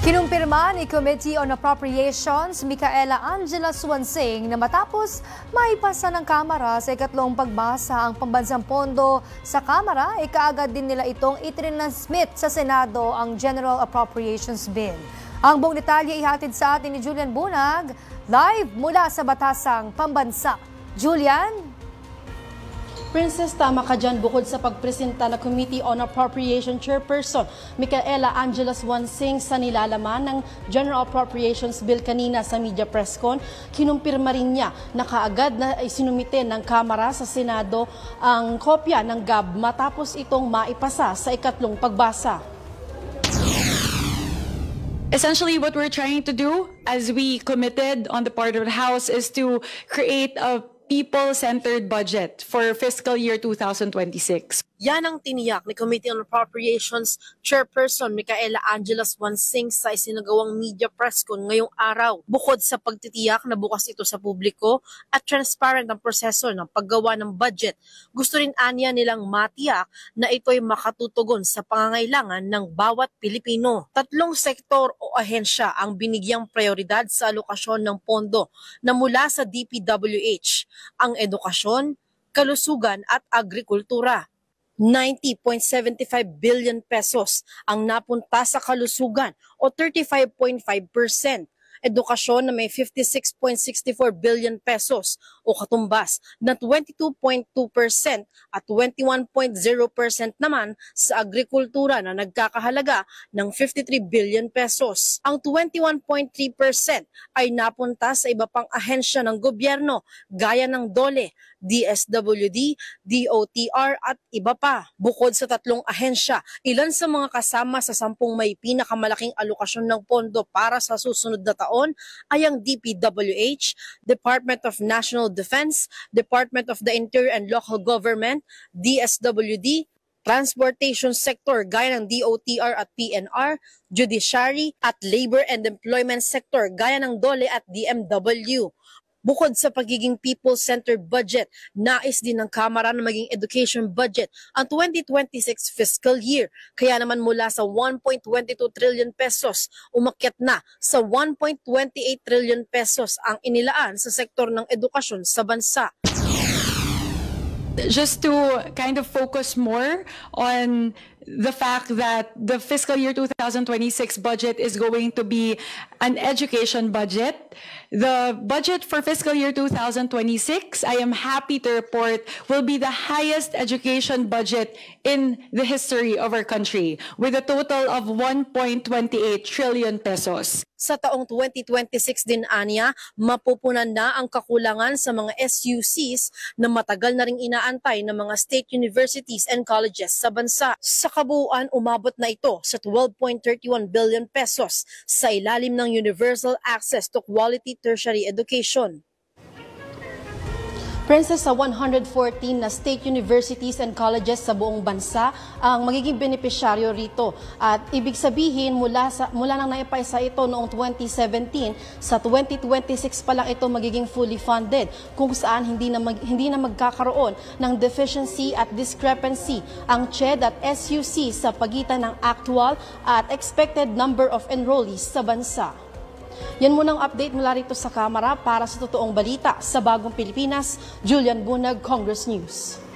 Kinumpirma ni Committee on Appropriations, Micaela Angela Swansing, na matapos maipasa ng Kamara sa ikatlong pagbasa ang pambansang pondo sa Kamara, kaagad din nila itong itinransmit sa Senado ang General Appropriations Bill. Ang buong detalye ihatid sa atin ni Julian Bunag, live mula sa Batasang Pambansa. Julian? Princess, tama ka dyan. Bukod sa pagpresenta na Committee on Appropriation Chairperson Micaela Angela Swansing sa nilalaman ng General Appropriations Bill kanina sa media press con, kinumpirma rin niya na kaagad na isinumite ng Kamara sa Senado ang kopya ng GAB matapos itong maipasa sa ikatlong pagbasa. Essentially, what we're trying to do, as we committed on the part of the House, is to create a people-centered budget for fiscal year 2026. Yan ang tiniyak ni Committee on Appropriations Chairperson Micaela Angela Swansing sa isinagawang media press con ngayong araw. Bukod sa pagtitiyak na bukas ito sa publiko at transparent ang proseso ng paggawa ng budget, gusto rin anya nilang matiyak na ito'y makatutugon sa pangangailangan ng bawat Pilipino. Tatlong sektor o ahensya ang binigyang prioridad sa alokasyon ng pondo na mula sa DPWH, ang edukasyon, kalusugan at agrikultura. 90.75 billion pesos ang napunta sa kalusugan o 35.5%. Edukasyon na may 56.64 billion pesos o katumbas na 22.2% at 21.0% naman sa agrikultura na nagkakahalaga ng 53 billion pesos. Ang 21.3% ay napunta sa iba pang ahensya ng gobyerno gaya ng DOLE, DSWD, DOTR at iba pa. Bukod sa tatlong ahensya, ilan sa mga kasama sa 10 may pinakamalaking alokasyon ng pondo para sa susunod na taon ay ang DPWH, Department of National Defense, Department of the Interior and Local Government, DSWD, Transportation Sector gaya ng DOTR at PNR, Judiciary at Labor and Employment Sector gaya ng DOLE at DMW. Bukod sa pagiging people-centered budget, nais din ng Kamara na maging education budget ang 2026 fiscal year. Kaya naman mula sa 1.22 trillion pesos, umakyat na sa 1.28 trillion pesos ang inilaan sa sektor ng edukasyon sa bansa. Just to kind of focus more on the fact that the fiscal year 2026 budget is going to be an education budget. The budget for fiscal year 2026, I am happy to report, will be the highest education budget in the history of our country, with a total of 1.28 trillion pesos. Sa taong 2026 din anya, mapupunan na ang kakulangan sa mga SUCs na matagal na ring inaantay ng mga state universities and colleges sa bansa. Sa kabuuan, umabot na ito sa 12.31 billion pesos sa ilalim ng Universal Access to Quality Tertiary Education. Princess, sa 114 na state universities and colleges sa buong bansa ang magiging benepisyaryo rito. At ibig sabihin, mula nang naipaisa ito noong 2017, sa 2026 pa lang ito magiging fully funded, kung saan hindi na magkakaroon ng deficiency at discrepancy ang CHED at SUC sa pagitan ng actual at expected number of enrollees sa bansa. Yan munang update mula rito sa Kamara. Para sa totoong balita sa Bagong Pilipinas, Julian Bunag, Congress News.